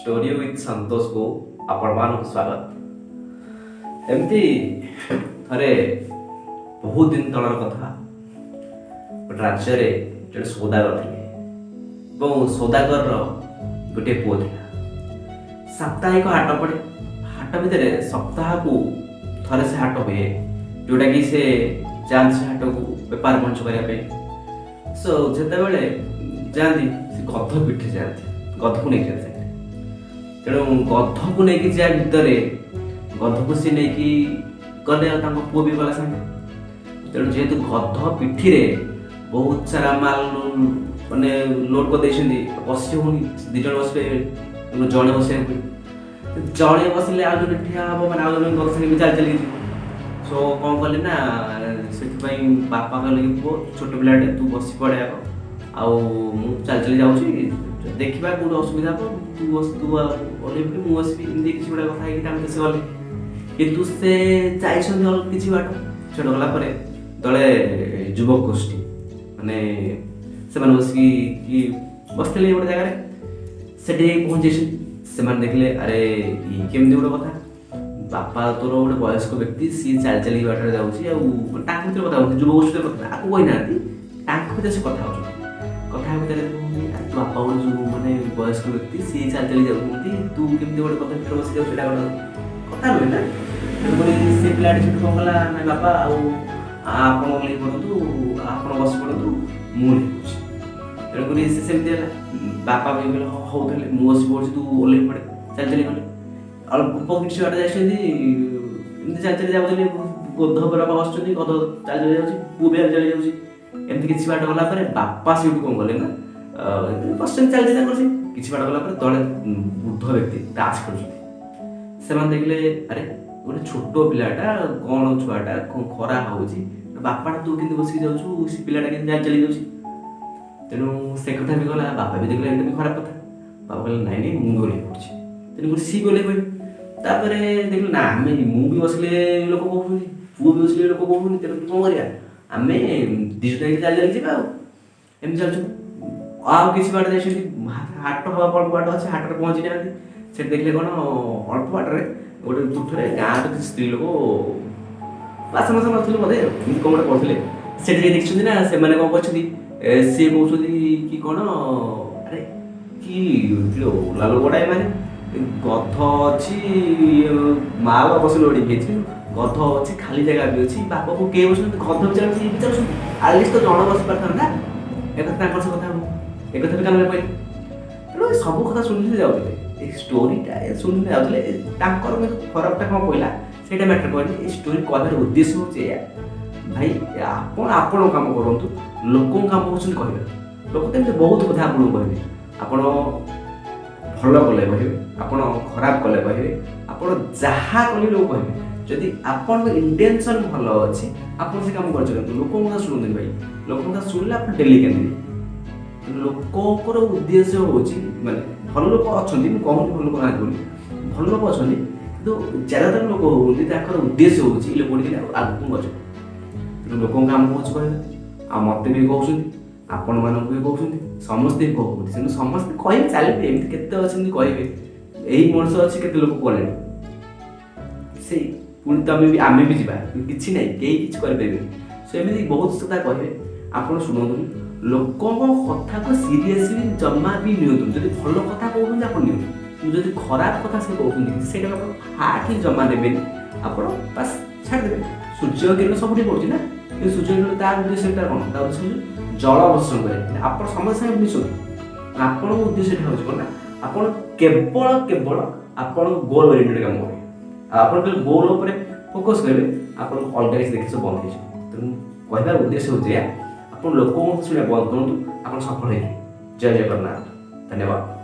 Story with संतोष को आपण स्वागत। एमती थे बहुत दिन तलर कथा गोटे राज्य जो सौदागर थे सौदागर गोटे पुओ था। साप्ताहिक हाट पड़े। हाट भितर सप्ताह को थे से हाट हुए जोटा कि से जाती से हाट को बेपार बंश करने सो जिते जाती गध पिठी जाती गध को नहीं जाते तेणु गध को लेकिन जा भितर गध को सी नहीं गले पुओ भी गला सागे तेणु जेहेतु गध पिठी रे बहुत सारा माल माने लोड कर बस होनी दिज बस जड़े बस जड़े बसले आज जो ठिया हम मैंने आज गध संगे चल चल सो कौन कले ना से बापा कहले कि पुओ छोट पिलाटे तू बस पड़े आउ चल चली जाऊँगी देखा कौट असुविधा हम तू बस तू ओल्ल मुझे एमती किसी गोटे कथा से गले कितु से जाइए किसी बाट से गला दले युवक गोष्ठी माने से बसिक बसते गोटे जगह से पहुँचे से देखले अरे ये केमती गोटे कथा बापा तोर गोटे वयस्क व्यक्ति सी चल चल बाटर जाऊँगी भर कथा युव गोष्ठी कथा आपको कही ना भर से कथा कथा भितर तू बापा जो मैंने वयस्क व्यक्ति सी चल चली जाती तू केमती गोटे कथा भितर बस जाऊ कथा नुहे ना तेणुक से पिला कौन कला ना बापा आप पढ़ु आप बस पड़ू मुझे तेणुक सेमती बापा भी कहले हौ मुझे पढ़ी तू ओल्ल पड़े चल चली गले अल्प किसी बाटे जाइए चल चली जाऊँगी गध पर बापा बस गध चल चली जाऊँगी पुओ भी चली जाऊँगी एमती किसी बाट गला बापा से कौन कले ना बस चलते किसी बाट गला तले वृद्ध व्यक्ति ताश कर देखले अरे गोटे छोट पिलाटा कौन छुआटा खरा होची बापा तू के बस जाऊँ पिलाटा के चली जाऊँ तेणु से कथा भी गला बापा भी देखले एकदम खराब कथा बापा कहले नाई नाई मुझे गले पड़ी तेणुक सी गले कहपर देखल ना आम भी बसले लोक कहूँ पुओ भी बसले लोक कहूँ तेणु कौन करा आम दिज चल चल जावा एम चलु आउ किसी बाट जाइए हाट अल्प बाट अच्छे हाट पहुँची ना से देखले कौन अल्प बाटे गोटे तुठे गाँव किसी स्त्री लोक बासन बासन नथिले बोधे कौन गोटे पढ़ुले से देखते ना से कौन कर सी कहते कि कौन अरे कि लाल गोड़ाए माने गध अच्छी माल बस लोड़ी गध अच्छी खाली जगह भी अच्छी बापा को किए बस गध विचार आलिस तो जन बस पार ना एक कथा एक कथा भी कान पे तेणु सब कथा शुणी जाते स्टोरीटा शुणी जाते खराबटा कौन कहला से मैटर कहनी स्टोरी कहर उद्देश्य हूँ भाई आपण काम करूँ लोक काम कर लोक तो बहुत कथा आपको कहे आप भल कले कहे आप खराब कले कहे आप जहाँ कले लोग कहे जदि आपण इंटेंशन भल अच्छी आप से काम कर लोक कथा शुणुनि भाई लोक कथा शुणिले आप डेली केन्द्रित लोकर उद्देश्य हूँ माने भल लोक अच्छा कहूँ भल लोक ना बोली भल लोक अच्छा कि ज्यादातर लोक होकर उद्देश्य हूँ लोक आगे गज लोक काम कौन कह आ मत भी कहते आपण मानक भी कहते समस्ते भी कहते समस्ते कहे चलिए एमती केते अच्छे कहे यही मनुष्य अच्छे के लोक कले से पुणी तो आम भी जा कि ना कहीं किसी करें सो एमती बहुत कथा कहे आप शुणु लोक कथा को सीरियसली जमा भी नियंतु जब भल कथा कहते आप नियंतु जब खराब कथा से कहते से हाथ ही जमा देवे आप बस छाड़देवे सूर्य किरण सब पड़े ना कि सूर्य किरण तार उद्देश्य कौन ता उद्देश्य जल अवश्य करें आप समस्या मिशु आपण उद्देश्य हूँ ना आप केवल केवल आप गोल ओरिएंटेड काम करेंगे आप गोल उपर फोकस करेंगे आप अलग किसी देखिए सब बंद हो तेणु कहबार उद्देश्य हूँ आप लोक शुणा बंद करूँ आप सफल हो। जय जगन्नाथ। धन्यवाद।